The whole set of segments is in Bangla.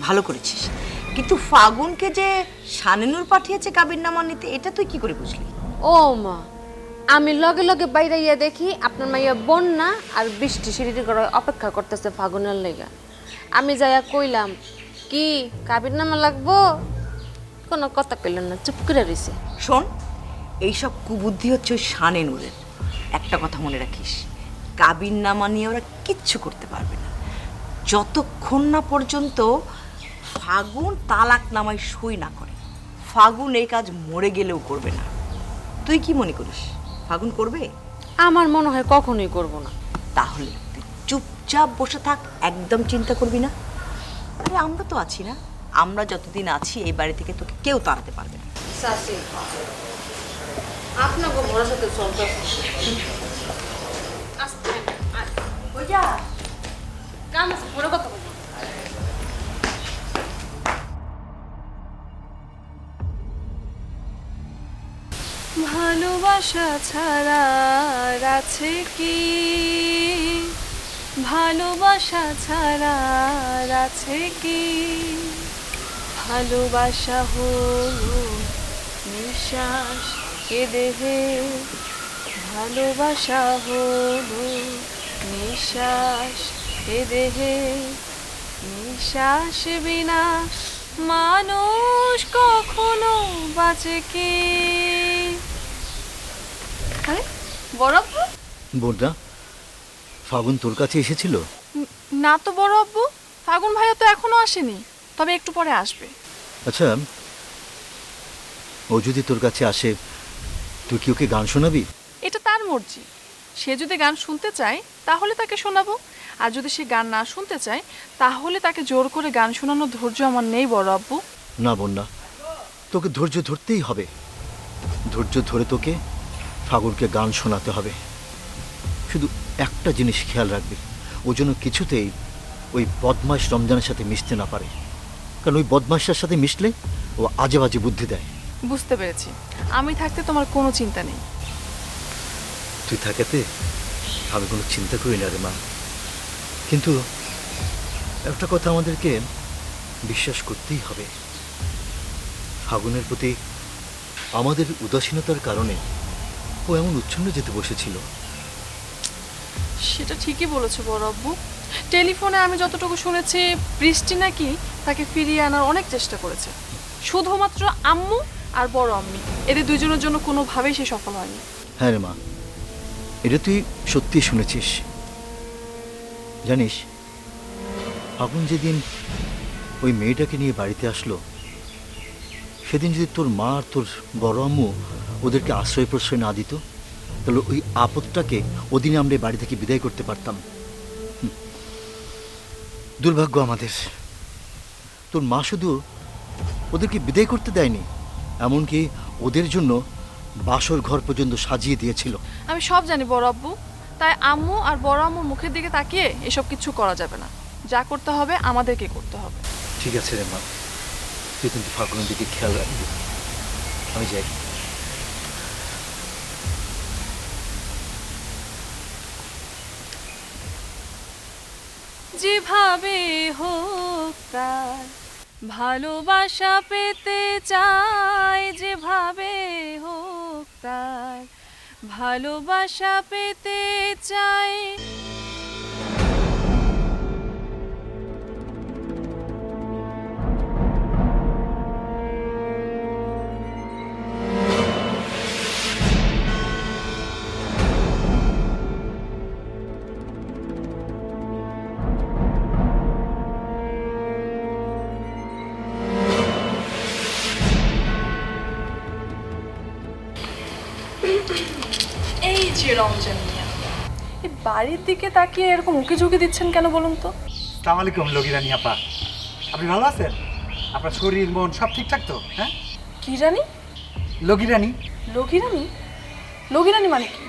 ভালো করেছিস, কিন্তু ফাগুনকে যে শানেনুর পাঠিয়েছে কাবিননামা নিতে, এটা তুই কি করে বুঝলি? ও মা, আমি লগে লগে বাইরে ইয়া দেখি আপনার মাইয়া বন্যা আর বৃষ্টি সিঁড়িটি করে অপেক্ষা করতেছে ফাগুনের লেগা। আমি যাইয়া কইলাম কি কাবিননামা লাগবো, কোনো কথা কইলেন না, চুপ করে রইছে। শোন, এইসব কুবুদ্ধি হচ্ছে ওই শানেনুরের। একটা কথা মনে রাখিস, কাবিননামা নিয়ে ওরা কিচ্ছু করতে পারবে না যতক্ষণ না পর্যন্ত ফাগুন তালাকনামায় সই না করে। ফাগুন এই কাজ মরে গেলেও করবে না। তুই কি মনে করিস ফাগুন করবে? আমার মনে হয় কখনোই করব না। তাহলে তুই চুপচাপ বসে থাক, একদম চিন্তা করবি না। আরে আমরা তো আছি না, আমরা যতদিন আছি এই বাড়ি থেকে তোকে কেউ তাড়াতে পারবে না। সাসি, আপনাকে ভরসাতে চলতেছে। আস্তে ওই যা কাম আছে, পরে কথা বলবো। ভালোবাসা ছাড়া আর আছে কি, ভালোবাসা ছাড়া আর আছে কি, ভালোবাসা হলো নিঃশ্বাস এ দেহে, ভালোবাসা হলো নিঃশ্বাস এ দেহে, নিঃশ্বাস বিনা মানুষ কখনো বাঁচে কি। আরে বড় আব্বু? বোনরা, ফাগুন তোর কাছে এসেছিল? না তো বড় আব্বু, ফাগুন ভাইয়া তো এখনো আসেনি, তবে একটু পরে আসবে। আচ্ছা, ও যদি তোর কাছে আসে তুই কি ওকে গান শোনাবি? এটা তার মর্জি, সে যদি গান শুনতে চায় তাহলে তাকে শোনাবো, আর যদি সে গান না শুনতে চায় তাহলে তাকে জোর করে গান শোনানোর ধৈর্য আমার নেই বড় আব্বু। না বোন না, তোকে ধৈর্য ধরতেই হবে। ধৈর্য ধরে তোকে ফাগুনকে গান শোনাতে হবে। শুধু একটা জিনিস খেয়াল রাখবি, ও যেন কিছুতেই ওই বদমাশ রমজানের সাথে মিশতে না পারে, কারণ ওই বদমাশের সাথে মিশলে ও আজে বাজে বুদ্ধি দেয়। বুঝতে পেরেছি, আমি থাকতে তোমার কোনো চিন্তা নেই। তুই থাকাতে আমি কোনো চিন্তা করি না রে মা, কিন্তু একটা কথা আমাদেরকে বিশ্বাস করতেই হবে, ফাগুনের প্রতি আমাদের উদাসীনতার কারণে ও এমন উচ্ছন্ন যেতে বসেছিল। সেটা ঠিকই বলেছো বড় আব্বু, টেলিফোনে আমি যতটুকু শুনেছি বৃষ্টি নাকি তাকে ফিরিয়ে আনার অনেক চেষ্টা করেছে, শুধুমাত্র আম্মু আর বড় আম্মি এদের দুজনের জন্য কোনোভাবেই সে সফল হয়নি। হ্যাঁ রে মা, এটা তুই সত্যি শুনেছিস। জানিস, ফাগুন যেদিন ওই মেয়েটাকে নিয়ে বাড়িতে আসলো, সেদিন যদি তোর মা আর তোর বড় আম্মু ওদেরকে আশ্রয় প্রশ্রয় না দিত, তাহলে ওই আপদটাকে ওদিনে আমরা বাড়ি থেকে বিদায় করতে পারতাম। দুর্ভাগ্য আমাদের, তোর মা শুধু ওদেরকে বিদায় করতে দেয়নি, এমনকি ওদের জন্য বাসর ঘর পর্যন্ত সাজিয়ে দিয়েছিল। আমি সব জানি বড় আব্বু, তাই আম্মু আর বড় আম্মুর মুখের দিকে তাকিয়ে এসব কিছু করা যাবে না, যা করতে হবে আমাদেরকে করতে হবে। ঠিক আছে রে মা, তুই কিন্তু ফাগুনের দিকে খেয়াল রাখবি। আমি যাই। যেভাবে হোক তার ভালোবাসা পেতে চাই, যেভাবে হোক তার ভালোবাসা পেতে চাই। এই যে রমজান মিয়া, এই বাড়ির দিকে তাকিয়ে এরকম উকি ঝুঁকি দিচ্ছেন কেন বলুন তো? আসসালামু আলাইকুম লগিরানি আপা, আপনি ভালো আছেন? আপনার শরীর মন সব ঠিকঠাক তো? হ্যাঁ, কি রানী? লগিরানি। লগিরানী? লগিরানী মানে কি?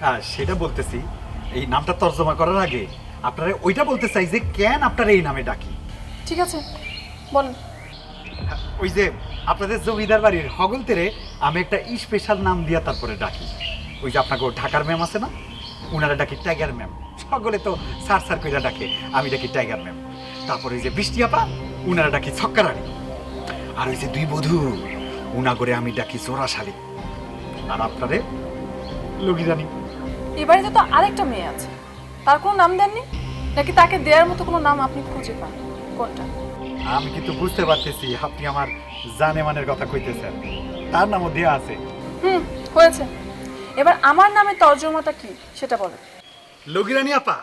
হ্যাঁ, সেটা বলতেছি। এই নামটা তর্জমা করার আগে আপনারা ওইটা বলতে চাই যে কেন আপনারা এই নামে ডাকি। ঠিক আছে বলেন। ওই যে আপনাদের জমিদার বাড়ির হগল তেরে আমি একটা স্পেশাল নাম দিয়া তারপরে ডাকি। ওই যে আপনাকে ঢাকার ম্যাম আছে না, ওনারা ডাকি টাইগার ম্যাম। সকলে তো স্যার স্যার কইরা ডাকে, আমি ডাকি টাইগার ম্যাম। তারপরে ওই যে বৃষ্টি আপা, উনারা ডাকি ছক্কা রানী। আর ওই যে দুই বধূ, উনা করে আমি ডাকি জোড়াশালী। আর আপনারে লগি রানী। এ বাড়িতে তো আরেকটা মেয়ে আছে, তার কোনো নাম দেননি? নাকি তাকে দেওয়ার মতো কোনো নাম আপনি খুঁজে পান? কোনটা? আমি কিন্তু বুঝতে পারতেছি আপনি আমার জানেমানের কথা কইতেছেন। তার নামও দেয়া আছে। হয়েছে। এবার আমার নামে তর্জমাটা কি সেটা বলেন। লগিরানি আপা,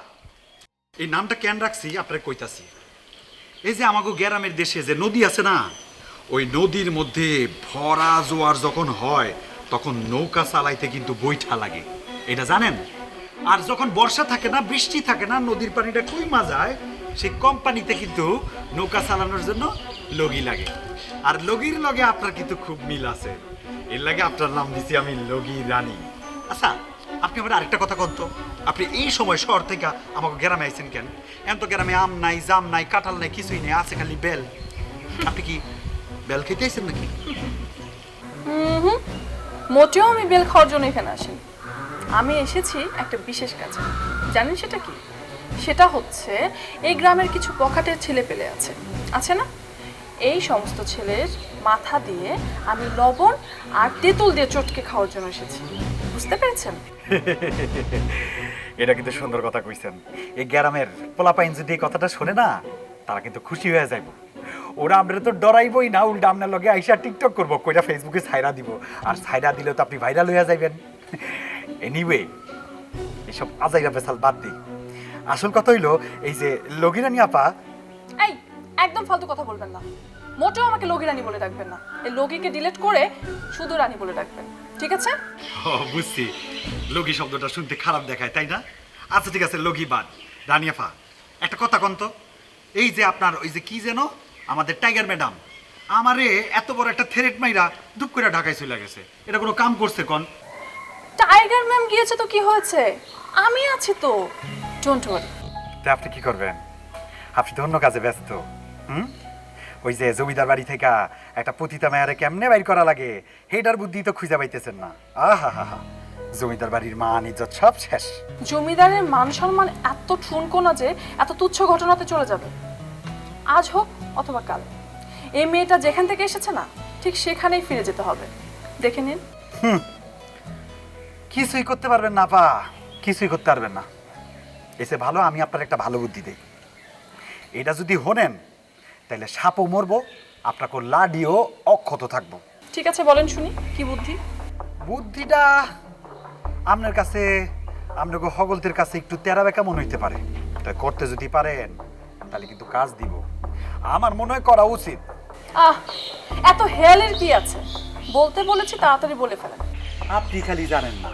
এই নামটা কেন রাখছি আপনার কইতাছি। এই যে আমাগো গ্রামের দেশে যে নদী আছে না, ওই নদীর মধ্যে ভরা জোয়ার যখন হয় তখন নৌকা চালাইতে কিন্তু বৈঠা লাগে, এটা জানেন? আর যখন বর্ষা থাকে না, বৃষ্টি থাকে না, নদীর পানিটা কইমা যায়, সেই কোম্পানিতে কিন্তু নৌকা চালানোর জন্য লগি লাগে। আর লগির লগে আপনার কিন্তু খুব মিল আছে, এর লাগে আপনার নাম দিছি আমি লগি রানী। আচ্ছা, আপনি আমার আরেকটা কথা কন্ত, আপনি এই সময় শহর থেকে আমাকে গ্রামে আইছেন কেন? এখন তো গ্রামে আম নাই, জাম নাই, কাঁঠাল নাই, কিছুই নেই, আছে খালি বেল। আপনি কি বেল খেতে আইছেন নাকি? মোটেও আমি বেল খাওয়ার জন্য এখানে আসিনি। আমি এসেছি একটা বিশেষ কাজে। জানেন সেটা কি? সেটা হচ্ছে এই গ্রামের কিছু বখাটের ছেলে পেলে আছে না, এই সমস্ত ছেলের মাথা দিয়ে আমি লবণ আর তেঁতুল দিয়ে চটকে খাওয়ার জন্য এসেছি। বুঝতে পেরেছেন? এটা কিন্তু সুন্দর কথা কইছেন। এই গ্রামের পোলাপাইন যদি এই কথাটা শোনে না, তারা কিন্তু খুশি হয়ে যাইব। ওরা আমরা তো ডরাইবই না, উল্টা আপনার লগে আইসা টিকটক করবো, কইরা ফেসবুকে ছাইরা দিব। আর ছাইরা দিলে তো আপনি ভাইরাল হয়ে যাইবেন। এনিওয়ে, এসব আজাইরা বেসাল বাদ দিই। আসল কথা হইলো এই যে লগিরানি আপা। এই একদম ফালতু কথা বলবেন না। মোটেও আমাকে লগি রানী বলে ডাকবেন না। এই লগিকে ডিলিট করে শুধু রানী বলে ডাকবেন, ঠিক আছে? বুঝছি, লগি শব্দটা শুনতে খারাপ দেখায়, তাই না? আচ্ছা ঠিক আছে, লগি বাদ, রানী আপা একটা কথা কন্ত। এই যে আপনার ওই যে কি যেন আমাদের টাইগার ম্যাডাম আমারে এত বড় একটা থ্রেট মাইরা দুপ করে ঢাকায় চলে গেছে, এটা কোনো কাম করছে কোন? টাইগার ম্যাম গিয়েছে তো কি হয়েছে, আমি আছি তো, ডোন্ট ওয়ারি। তা আপনি কি করবেন? আপনি তো অন্য কাজে ব্যস্ত। ওই যে জমিদার বাড়ি থেকে একটা পতিতা মেয়ারে কেমনে বাইর করা লাগে, হেটার বুদ্ধি তো খুঁজে পাইতেছেন না। আহা হা হা, জমিদার বাড়ির মান ইজ্জত সব শেষ। জমিদারের মান সম্মান এত ঠুনকো না যে এত তুচ্ছ ঘটনাতে চলে যাবে। আজ হোক অথবা কাল এই মেয়েটা যেখান থেকে এসেছে না, ঠিক সেখানেই ফিরে যেতে হবে। দেখে নিন। কিছুই করতে পারবেন না পা, কিছুই করতে পারবেন না। এসে ভালো আমি আপনার একটা ভালো বুদ্ধি দেই। এটা যদি হনেন তাহলে সাপও মরবো, আপনাকে লাডিও অক্ষত থাকবো। ঠিক আছে, বলেন শুনি কি বুদ্ধি। বুদ্ধিটা আপনার কাছে, আপনাকে হগলতের কাছে একটু তেরা বেকা মনে হইতে পারে, তাই করতে যদি পারেন তাহলে কিন্তু কাজ দিব। আমার মনে হয় করা উচিত। এত হেয়ালের কি আছে? বলতে বলেছি তাড়াতাড়ি বলে ফেলেন। আপনি খালি জানেন না,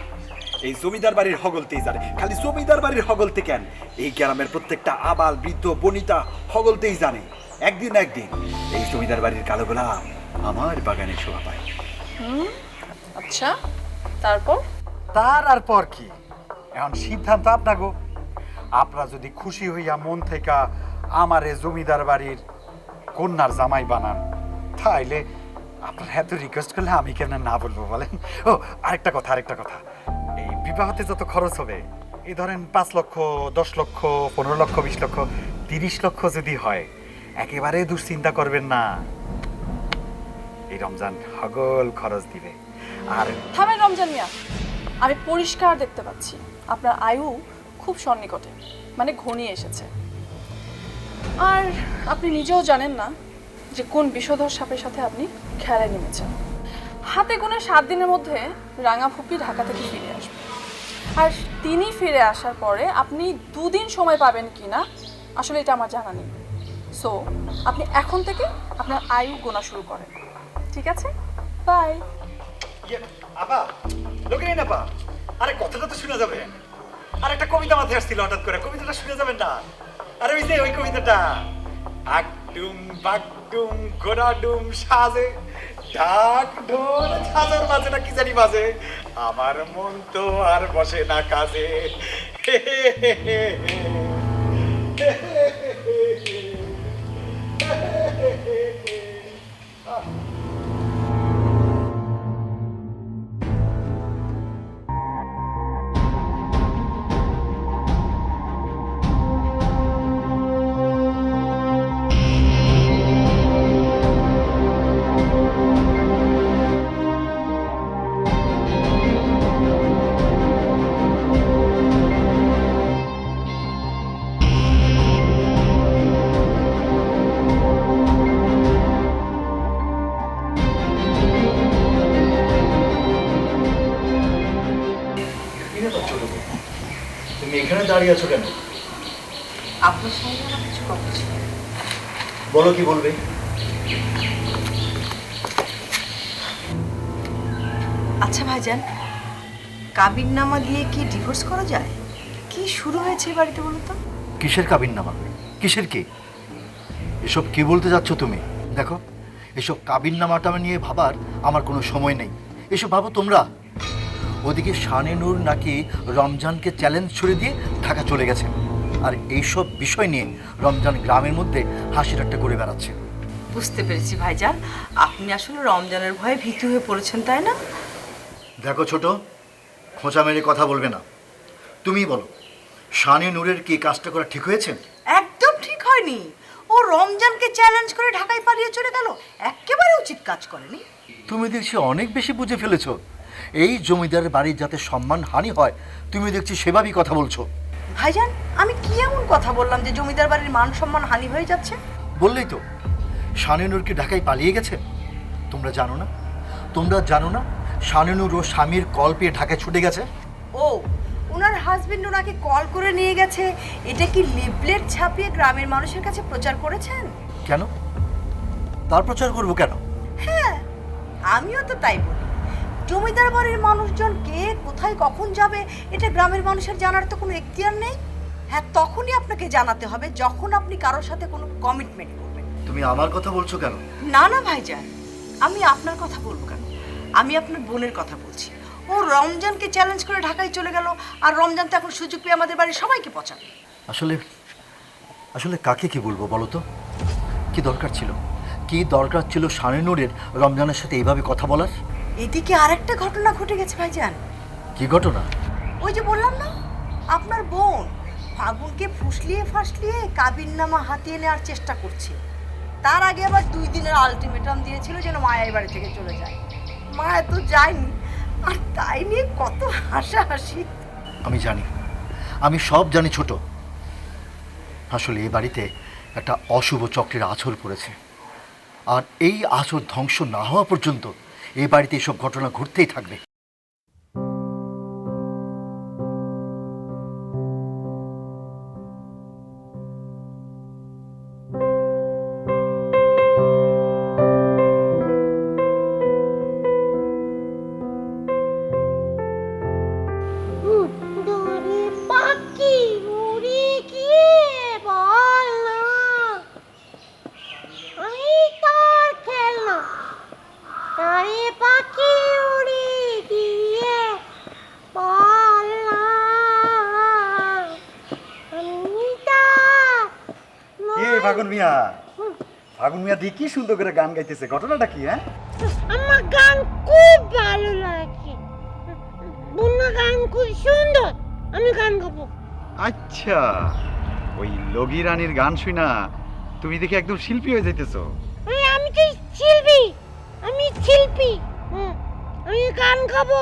এই জমিদার বাড়ির হগলতেই জানে। খালি জমিদার বাড়ির হগলতে কেন, এই গ্রামের প্রত্যেকটা আবাল বৃদ্ধ বনিতা হগলতেই জানে একদিন একদিন এই জমিদার বাড়ির কালো গোলাপ আমার বাগানে শোভা পায়। আচ্ছা, তারপর? তার আর পর কি, এখন সিদ্ধান্ত আপনাগো। আপনারা যদি খুশি হইয়া মন থেকে আমারে জমিদার বাড়ির কন্যার জামাই বানান, তাইলে আপনারা এত রিকোয়েস্ট করলে আমি কেন না বলবো বলেন? ও আরেকটা কথা, এই বিবাহতে যত খরচ হবে, এই ধরেন 5 লক্ষ, 10 লক্ষ, 15 লক্ষ, 20 লক্ষ, 30 লক্ষ যদি হয়, একেবারে দুশ্চিন্তা করবেন না, এই রমজান হগল খরচ দিবে। আর থামেন রমজান মিয়া, আমি পরিষ্কার দেখতে পাচ্ছি আপনার আয়ু খুব সন্নিকটে, মানে ঘনিয়ে এসেছে। আর আপনি নিজেও জানেন না যে কোন বিষধর সাপের সাথে আপনি খেলায় নেমেছেন। হাতে গোনা 7 দিনের মধ্যে রাঙা ফুপি ঢাকা থেকে ফিরে আসবে। আর তিনি ফিরে আসার পরে আপনি 2 দিন সময় পাবেন কিনা আসলে এটা আমার জানা নেই। সো আপনি এখন থেকে আপনার আয়ু গোনা শুরু করেন, ঠিক আছে? বাই। আপা, লোকে নেই না পা, আরে কথাটা তো শুনে যাবে। আর একটা কবিতা মাথায় আসছিল হঠাৎ করে, কবিতাটা শুনে যাবেন না? আরে ওই যে ওই কবিতাটা, আকডুম বাকডুম ঘোড়াডুম সাজে, ঢাক ঢোল ছাজার মাঝে না কি জানি বাজে, আমার মন তো আর বসে না কাজে। হে হে হে হে হে। হে হে হে হে হে। দাঁড়িয়ে আছো কেন? আপনার সঙ্গে আমার কিছু কথা ছিল। বলো, কি বলবে? আচ্ছা ভাইজান, কাবিননামা দিয়ে কি ডিভোর্স করা যায়? কি শুরু হয়েছে এই বাড়িতে বলো তো? কিসের কাবিননামা? কিসের কি? এসব কি বলতে যাচ্ছ তুমি? দেখো, এসব কাবিননামাটা নিয়ে ভাবার আমার কোনো সময় নেই। এসব ভাবো তোমরা। ওদিকে শানে নূর নাকি রমজানকে চ্যালেঞ্জ ছুড়ে দিয়ে ঢাকা চলে গেছে, আর এইসব বিষয় নিয়ে রমজান গ্রামের মধ্যে হাসি ঠাট্টা করে বেড়াচ্ছে। বুঝতে পেরেছি ভাইজান, আপনি আসলে রমজানের ভয়ে ভীতু হয়ে পড়েছেন, তাই না? দেখো ছোট, খোঁচা মেরে কথা বলবে না। তুমিই বলো, শানে নূরের কি কাজটা করা ঠিক হয়েছে? একদম ঠিক হয়নি। ও রমজানকে চ্যালেঞ্জ করে ঢাকায় পালিয়ে চলে গেল, একেবারে উচিত কাজ করেনি। তুমি দেখছি অনেক বেশি বুঝে ফেলেছো। এই জমিদারের বাড়ির যাতে সম্মান হানি হয়, তুমি দেখছি সেভাবেই কথা বলছো। ভাইজান, আমি কি এমন কথা বললাম যে জমিদার বাড়ির মান সম্মান হানি হয়ে যাচ্ছে? বললেই তো, শানে নূর কি ঢাকায় পালিয়ে গেছে? তোমরা জানো না? তোমরা জানো না শানে নূর ও স্বামীর কল পেয়ে ঢাকায় ছুটে গেছে? ও, ওনার হাজবেন্ড ওনাকে কল করে নিয়ে গেছে, এটা কি লিফলেট ছাপিয়ে গ্রামের মানুষের কাছে প্রচার করেছেন? কেন? তার প্রচার করবো কেন? হ্যাঁ, আমিও তো তাই বলি। জমিদার বাড়ির মানুষজন কে কোথায় কখন যাবে এটা গ্রামের মানুষের জানার তো কোনো এখতিয়ার নেই। হ্যাঁ, তখনই আপনাকে জানাতে হবে যখন আপনি কারোর সাথে কোনো কমিটমেন্ট করবেন। তুমি আমার কথা বলছো কেন? না না ভাইজান, আমি আপনার কথা বলবো কেন? আমি আপনার বোনের কথা বলছি। ও রমজানকে চ্যালেঞ্জ করে ঢাকায় চলে গেল, আর রমজান তো এখন সুযোগ পেয়ে আমাদের বাড়ির সবাইকে পচাবে। আসলে আসলে কাকে কি বলবো বলো তো? কি দরকার ছিল? কি দরকার ছিল শানে নূরের রমজানের সাথে এইভাবে কথা বলার? এদিকে আরেকটা ঘটনা ঘটে গেছে ভাইজান। কি ঘটনা? ওই যে বললাম না, আপনার বোন ফাগুনকে ফুসলিয়ে ফাসলিয়ে কাবিননামা হাতিয়ে নেওয়ার চেষ্টা করছে। তার আগে আবার 2 দিনের আলটিমেটাম দিয়েছিল যেন মায়া এই বাড়ি থেকে চলে যায়। মায়া তো যায়নি, আর তাই নিয়ে কত হাসাহাসি। আমি জানি, আমি সব জানি ছোট। আসলে এই বাড়িতে একটা অশুভ চক্রের আঁচড় পড়েছে, আর এই আঁচড় ধ্বংস না হওয়া পর্যন্ত এই বাড়িতে এসব ঘটনা ঘটতেই থাকবে। দূরে পাখি উড়ে গিয়ে বল না, আমি তার খেলনা। তারে পাখি উড়ে গিয়ে বল না, আমি তার। কে ফাগুন মিয়া? ফাগুন মিয়া দি কি সুন্দর করে গান গাইতেছে, ঘটনাটা কি? হ্যাঁ, আমার গান খুব ভালো লাগে। বন্যা গান খুব সুন্দর, আমি গান গাবো। আচ্ছা, ওই লগি রানীর গান শুনা তুমি দেখি একদম শিল্পী হয়ে যাইতেছো। আমি তো শিল্পী, আমি শিল্পী। আমি গান গাবো,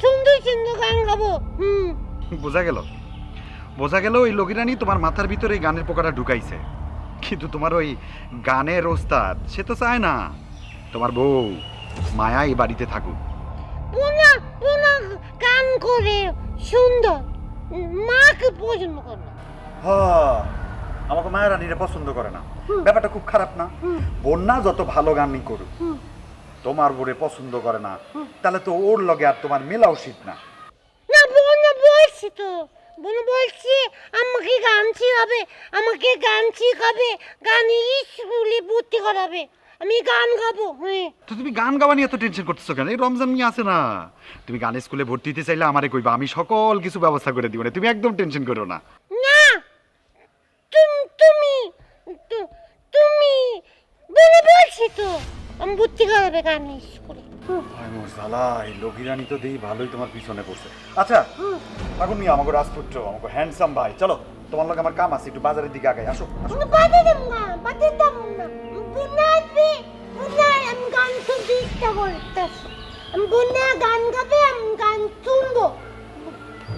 সুন্দর সুন্দর গান গাবো। বোঝা গেল, বোঝা গেল ওই লগি রানী তোমার মাথার ভিতরে এই গানের পোকাটা ঢুকাইছে। কিন্তু তোমার ওই গানের ওস্তাদ সে তো চায় না তোমার বউ মায়া এই বাড়িতে থাকুক। পুনা পুনা গান করে সুন্দর, মাকে পছন্দ করে না। আমাকে মায়া রানীরে পছন্দ করে না, ব্যাপারটা খুব খারাপ না? বন্যা যত ভালো গানই করুক, তোমার বউরে পছন্দ করে না, তাহলে তো ওর লগে আর তোমার মেলা উচিত না। না, বোনা বলছি তো, বোনা বলছি আমাকে গান শিখাবে, আমাকে গান শিখাবে, গানের স্কুলে ভর্তি করাবে, আমি গান গাবো। তো তুমি গান গাওয়া নিয়ে এত টেনশন করতেছো কেন? এই রমজান নিয়ে আছে না, তুমি গানের স্কুলে ভর্তি হতে চাইলে আমারে কইবা, আমি সকল কিছু ব্যবস্থা করে দিব না, তুমি একদম টেনশন করো না। না, তুমি তুমি বলে বলছি তো, আমি ভর্তি করাবে গানের স্কুলে। হায় মোর শালা, এই লগি রানী তো দেই ভালোই তোমার পিছনে পড়ছে। আচ্ছা ফাগুন মিয়া, আমাকে রাজপুত্র, আমাকে হ্যান্ডসাম ভাই, চলো তোমার লগে আমার কাম আছে, একটু বাজারের দিকে আগাই, আসো আসো। বাদে দেব না, বাদে দেব না। বোনা আসবে, বোনা আমি গান শুনতে ইচ্ছা করতেছে। আমি বোনা গান গাবে, আমি গান শুনবো।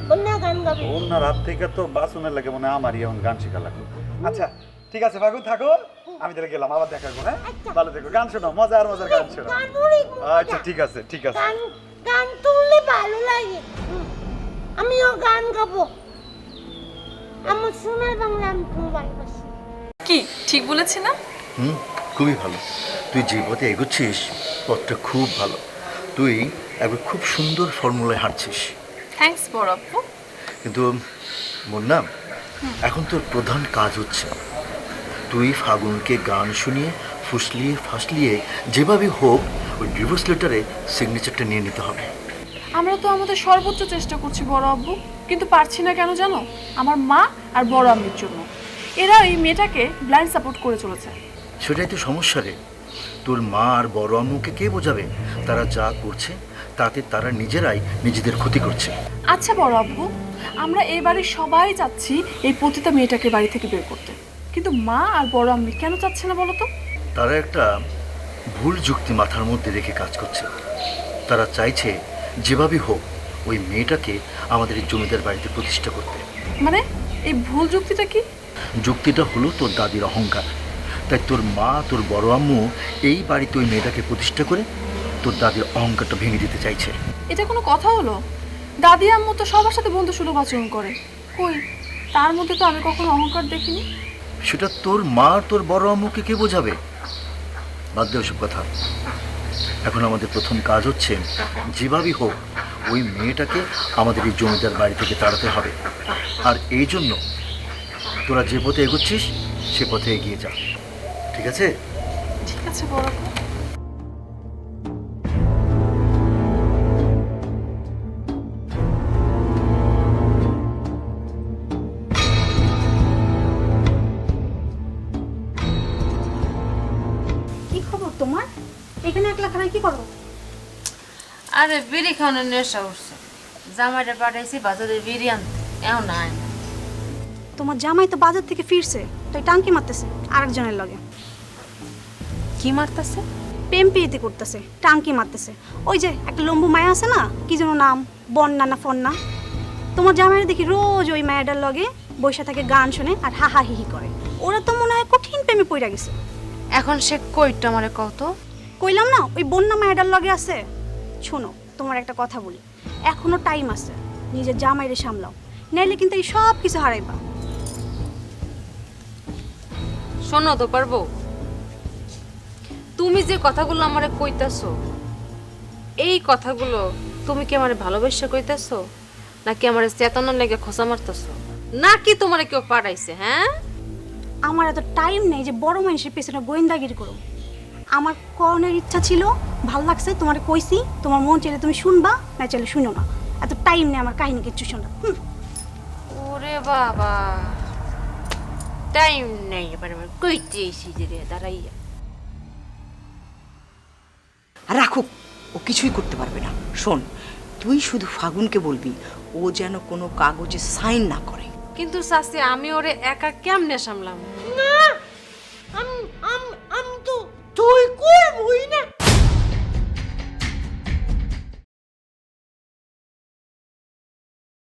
বোনা গান গাবে। অন্য রাত থেকে তো বাসনের লাগে মনে হয় আমারই এখন গান শেখা লাগবে। আচ্ছা ঠিক আছে ফাগুন, থাকো, আমি তাহলে গেলাম, আবার দেখা করবো। হ্যাঁ, ভালো থেকো, গান শোনো, মজার মজার গান শোনো। গান অনেক মজা। আচ্ছা ঠিক আছে ঠিক আছে। গান গান শুনলে ভালো লাগে। আমিও গান গাবো। আমার সোনার বাংলা আমি খুব ভালোবাসি। কি ঠিক বলেছি না? হুম, খুবই ভালো। তুই যে পথে এগোচ্ছিস পথটা খুব ভালো। তুই একবার খুব সুন্দর ফর্মুলায় হাঁটছিস। থ্যাঙ্কস বড় আব্বু। কিন্তু মুন্না, এখন তোর প্রধান কাজ হচ্ছে তুই ফাগুনকে গান শুনিয়ে ফুসলিয়ে ফাসলিয়ে যেভাবে হোক ওই ডিভোর্স লেটারে সিগনেচারটা নিয়ে নিতে হবে। আমরা তো আমাদের সর্বোচ্চ চেষ্টা করছি বড় আব্বু, কিন্তু পারছি না কেন জানো? আমার মা আর বড় আম্মির জন্য। এরা এই মেয়েটাকে ব্লাইন্ড সাপোর্ট করে চলেছে। সেটাই তো সমস্যা রে। তোর মা আর বড় আম্মুকে কে বোঝাবে? তারা যা করছে তাতে তারা নিজেরাই নিজেদের ক্ষতি করছে। আচ্ছা বড় আব্বু, আমরা এই বাড়ির সবাই চাচ্ছি এই পতিতা মেয়েটাকে বাড়ি থেকে বের করতে, কিন্তু মা আর বড় আম্মি কেন চাচ্ছে না বলো তো? তারা একটা ভুল যুক্তি মাথার মধ্যে রেখে কাজ করছে। তারা চাইছে যেভাবে হোক ওই মেয়েটাকে আমাদের এই জমিদার বাড়িতে প্রতিষ্ঠা করতে। মানে এই ভুল যুক্তিটা কি? যুক্তিটা হলো তোর দাদির অহংকার। তাই তোর মা তোর বড় আম্মু এই বাড়িতে ওই মেয়েটাকে প্রতিষ্ঠা করে তোর দাদির অহংকারটা ভেঙে দিতে চাইছে। এটা কোনো কথা হলো? দাদি আম্মু তো সবার সাথে বন্ধু সুলভ আচরণ করে, কই তার মধ্যে তো আমি কখনো অহংকার দেখিনি। সেটা তোর মা আর তোর বড় আম্মুকে কে বোঝাবে? বাদ দে ওসব কথা। এখন আমাদের প্রথম কাজ হচ্ছে যেভাবেই হোক ওই মেয়েটাকে আমাদের এই জমিদার বাড়ি থেকে তাড়াতে হবে। আর এই জন্য তোরা যে পথে এগোচ্ছিস সে পথে এগিয়ে যা, ঠিক আছে? ঠিক আছে বড় আব্বু। কি খবর তোমার? এখানে একলা খানায় কি করো? আরে বিড়ি খাওয়ানোর নেশা উঠছে। জামাইটা পাঠাইছি বাজারে বিড়ি আনতে, এও নাই। তোমার জামাই তো বাজার থেকে ফিরছে, তাই টাঙ্কি মারতেছে আরেকজনের লগে। কি মারতাছে? প্রেম পিয়েতে করতেছে, টাঙ্কি মারতেছে। ওই যে একটা লম্বু মায়া আছে না, কি যেন নাম, বন্যা না ফন্না। তোমার জামাইয়ের দেখি রোজ ওই মায়াটার লগে বৈশা থাকে, গান শোনে আর হাহা হিহি করে। ওরা তো মনে হয় কঠিন প্রেমে পড়ে গেছে। এখন সে কইটা আমারে কত? কইলাম না ওই বন্যা মায়াটার লগে আছে। শোনো, তোমার একটা কথা বলি, এখনো টাইম আছে, নিজের জামাইরে সামলাও, নাইলে কিন্তু এই সব কিছু হারাইবা। শোনো তো পারবো, তুমি যে কথাগুলো আমারে কইতাছো, এই কথাগুলো তুমি কি আমারে ভালোবাসা কইতাছো, নাকি আমারে চেতনার লেগে খোঁচা মারতাছো, নাকি তোমারে কেউ পাঠাইছে? হ্যাঁ, আমার এত টাইম নেই যে বড় মানুষের পেছনে গোয়েন্দাগিরি করো। আমার করণের ইচ্ছা ছিল, ভাল লাগছে, তোমার কইছি, তোমার মন চাইলে তুমি শুনবা, না চাইলে শুনো না। এত টাইম নেই আমার কাহিনী কিচ্ছু শোনা। ওরে বাবা, টাইম নেই। এবার আমার কইতে এসি যে রে দাঁড়াইয়া। রাখুক, ও কিছুই করতে পারবে না। শোন, তুই শুধু ফাগুনকে বলবি ও যেন কোনো কাগজে সাইন না করে। কিন্তু চাচি, আমি ওরে একা কেমনে সামলাম? না